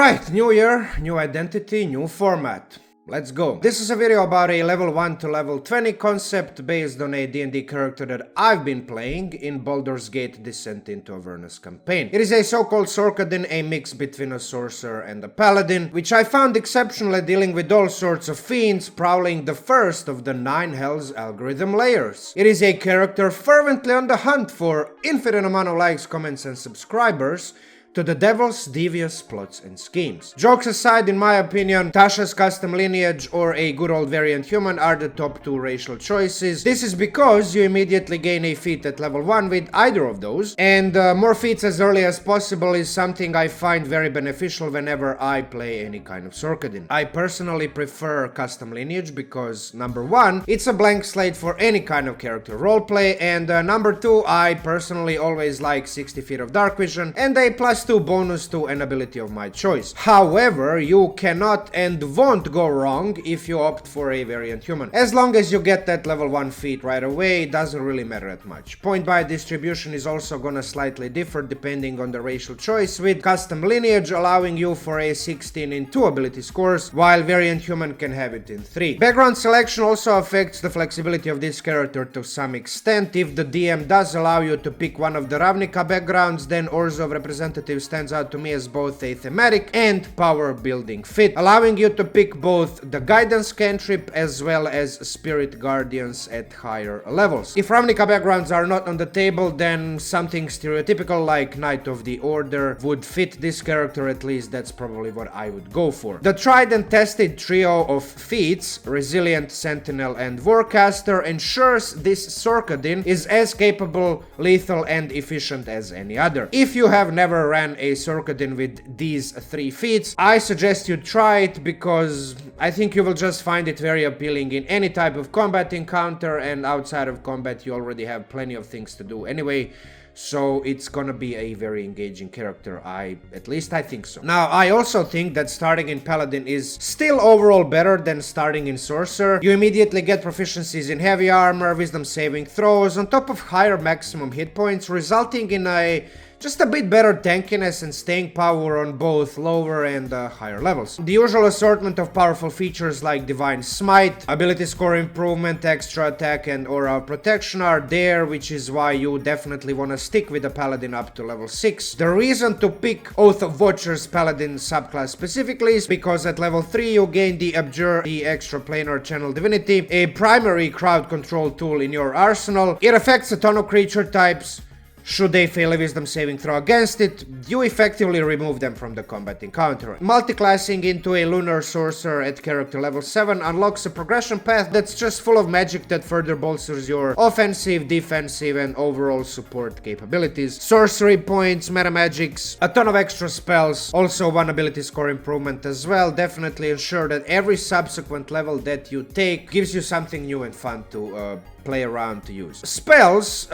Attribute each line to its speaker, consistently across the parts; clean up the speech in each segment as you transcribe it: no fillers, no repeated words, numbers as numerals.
Speaker 1: Alright, new year, new identity, new format. Let's go. This is a video about a level 1 to level 20 concept based on a D&D character that I've been playing in Baldur's Gate Descent into Avernus campaign. It is a so-called Sorcadin, a mix between a Sorcerer and a Paladin, which I found exceptional at dealing with all sorts of fiends, prowling the first of the 9 Hell's algorithm layers. It is a character fervently on the hunt for infinite amount of likes, comments and subscribers, to the devil's devious plots and schemes. Jokes aside, in my opinion, Tasha's custom lineage or a good old variant human are the top 2 racial choices. This is because you immediately gain a feat at level 1 with either of those, and more feats as early as possible is something I find very beneficial whenever I play any kind of Sorcadin. I personally prefer custom lineage because, number 1, it's a blank slate for any kind of character roleplay, and number 2, I personally always like 60 feet of dark vision and a +2 bonus to an ability of my choice. However, you cannot and won't go wrong if you opt for a variant human. As long as you get that level 1 feat right away, it doesn't really matter that much. Point buy distribution is also gonna slightly differ depending on the racial choice, with custom lineage allowing you for a 16 in 2 ability scores, while variant human can have it in 3. Background selection also affects the flexibility of this character to some extent. If the DM does allow you to pick one of the Ravnica backgrounds, then Orzhov representative stands out to me as both a thematic and power building fit, allowing you to pick both the guidance cantrip as well as spirit guardians at higher levels. If Ravnica backgrounds are not on the table, then something stereotypical like Knight of the Order would fit this character. At least that's probably what I would go for. The tried and tested trio of feats, Resilient, Sentinel and Warcaster, ensures this Sorcadin is as capable, lethal and efficient as any other. If you have never ran a Sorcadin with these 3 feats, I suggest you try it because I think you will just find it very appealing in any type of combat encounter, and outside of combat you already have plenty of things to do anyway. So it's gonna be a very engaging character, at least I think so. Now, I also think that starting in Paladin is still overall better than starting in Sorcerer. You immediately get proficiencies in heavy armor, wisdom saving throws, on top of higher maximum hit points, resulting in just a bit better tankiness and staying power on both lower and higher levels. The usual assortment of powerful features like Divine Smite, ability score improvement, extra attack and aura protection are there, which is why you definitely want to stick with the Paladin up to level 6. The reason to pick Oath of Watcher's Paladin subclass specifically is because at level 3 you gain the Abjure, the Extraplanar Channel Divinity, a primary crowd control tool in your arsenal. It affects a ton of creature types. Should they fail a wisdom saving throw against it, you effectively remove them from the combat encounter. Multiclassing into a lunar sorcerer at character level 7 unlocks a progression path that's just full of magic that further bolsters your offensive, defensive and overall support capabilities. Sorcery points, meta magics, a ton of extra spells, also 1 ability score improvement as well. Definitely ensure that every subsequent level that you take gives you something new and fun to play around to use. Spells,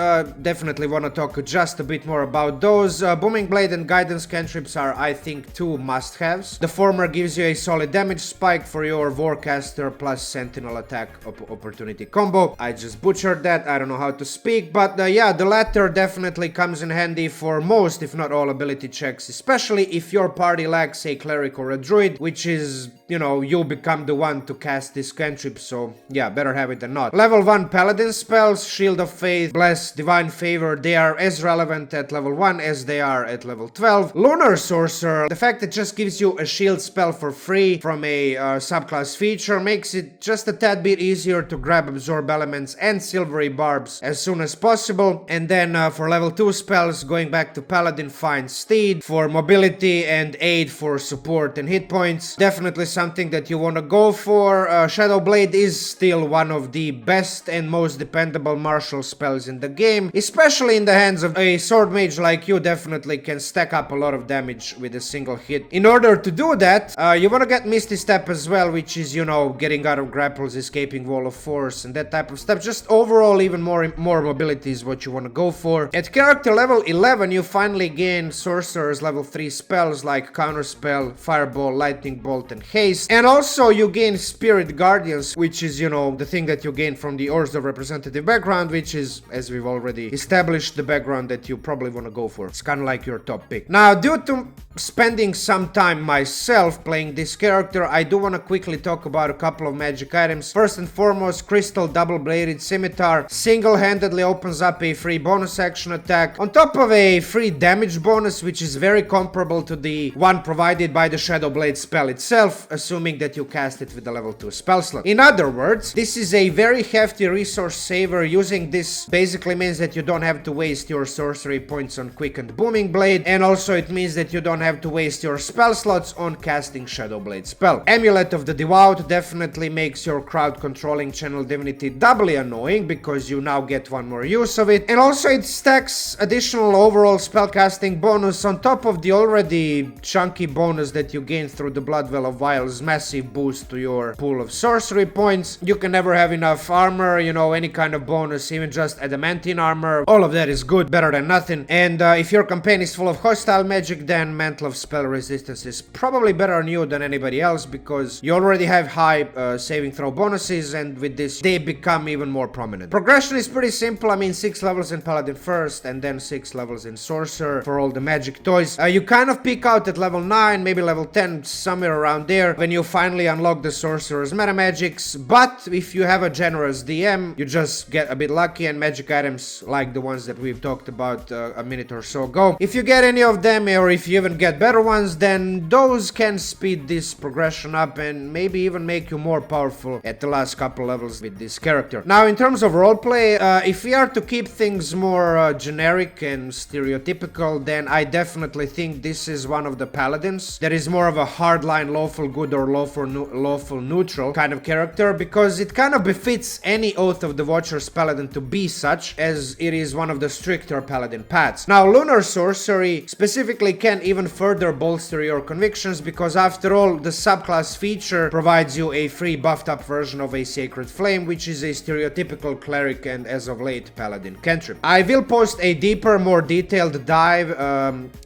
Speaker 1: definitely want to talk just a bit more about those. Booming Blade and Guidance cantrips are, I think, 2 must-haves. The former gives you a solid damage spike for your Warcaster plus Sentinel attack opportunity combo. I just butchered that, I don't know how to speak, but yeah, the latter definitely comes in handy for most, if not all, ability checks, especially if your party lacks a cleric or a druid, which is, you know, you become the one to cast this cantrip, so yeah, better have it than not. Level 1 Paladin spells, Shield of Faith, Bless, Divine Favor, they are as relevant at level 1 as they are at level 12. Lunar Sorcerer, the fact that it just gives you a shield spell for free from a subclass feature makes it just a tad bit easier to grab Absorb Elements and Silvery Barbs as soon as possible. And then for level 2 spells, going back to Paladin, Find Steed for mobility and aid for support and hit points. Definitely something that you want to go for. Shadow Blade is still one of the best and most dependable martial spells in the game, especially in the hands of a sword mage like you. Definitely can stack up a lot of damage with a single hit. In order to do that, you want to get Misty Step as well, which is, you know, getting out of grapples, escaping Wall of Force and that type of stuff. Just overall even more mobility is what you want to go for. At character level 11 you finally gain Sorcerer's level 3 spells like Counterspell, Fireball, Lightning Bolt and Haste, and also you gain Spirit Guardians, which is, you know, the thing that you gain from the Orzhov representative background, which is, as we've already established, the background that you probably want to go for. It's kind of like your top pick. Now, due to spending some time myself playing this character, I do want to quickly talk about a couple of magic items. First and foremost, Crystal Double-Bladed Scimitar single-handedly opens up a free bonus action attack, on top of a free damage bonus, which is very comparable to the one provided by the Shadow Blade spell itself, assuming that you cast it with a level 2 spell slot. In other words, this is a very hefty resource saver. Using this basically means that you don't have to waste your sorcery points on Quickened Booming Blade, and also it means that you don't have to waste your spell slots on casting Shadow Blade spell. Amulet of the Devout definitely makes your crowd controlling channel divinity doubly annoying because you now get one more use of it, and also it stacks additional overall spellcasting bonus on top of the already chunky bonus that you gain through the Bloodwell of Vials massive boost to your pool of sorcery points. You can never have enough armor, you know, any kind of bonus, even just adamantine armor. All of that is good, better than nothing. And if your campaign is full of hostile magic, then Mantle of Spell Resistance is probably better on you than anybody else because you already have high saving throw bonuses, and with this they become even more prominent. Progression is pretty simple. I mean, 6 levels in Paladin first and then 6 levels in Sorcerer for all the magic toys. You kind of peak out at level 9, maybe level 10, somewhere around there when you finally unlock the Sorcerer's meta magics, but if you have a generous DM, you just get a bit lucky and magic items like the ones that we've talked about a minute or so ago. If you get any of them, or if you even get better ones, then those can speed this progression up and maybe even make you more powerful at the last couple levels with this character. Now, in terms of roleplay, if we are to keep things more generic and stereotypical, then I definitely think this is one of the paladins that is more of a hardline lawful good or lawful neutral kind of character, because it kind of befits any Oath of the Watcher's paladin to be such, as it is one of the stricter paladin paths. Now, lunar sorcery specifically can even further bolster your convictions, because after all, the subclass feature provides you a free buffed up version of a Sacred Flame, which is a stereotypical cleric and as of late paladin cantrip. I will post a deeper, more detailed dive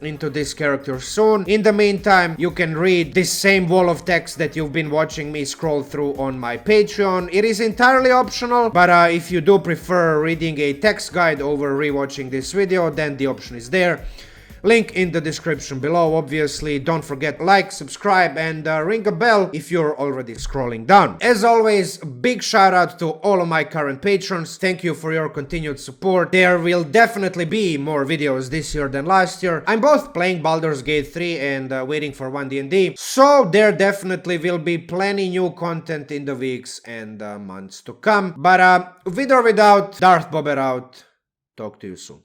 Speaker 1: into this character soon. In the meantime, you can read this same wall of text that you've been watching me scroll through on my Patreon. It is entirely optional, but if you do prefer reading a text guide over rewatching this video, then the option is there. Link in the description below, obviously. Don't forget to like, subscribe, and ring a bell if you're already scrolling down. As always, big shout out to all of my current patrons. Thank you for your continued support. There will definitely be more videos this year than last year. I'm both playing Baldur's Gate 3 and waiting for 1D&D, so there definitely will be plenty new content in the weeks and months to come. But with or without, Darth Bobber out. Talk to you soon.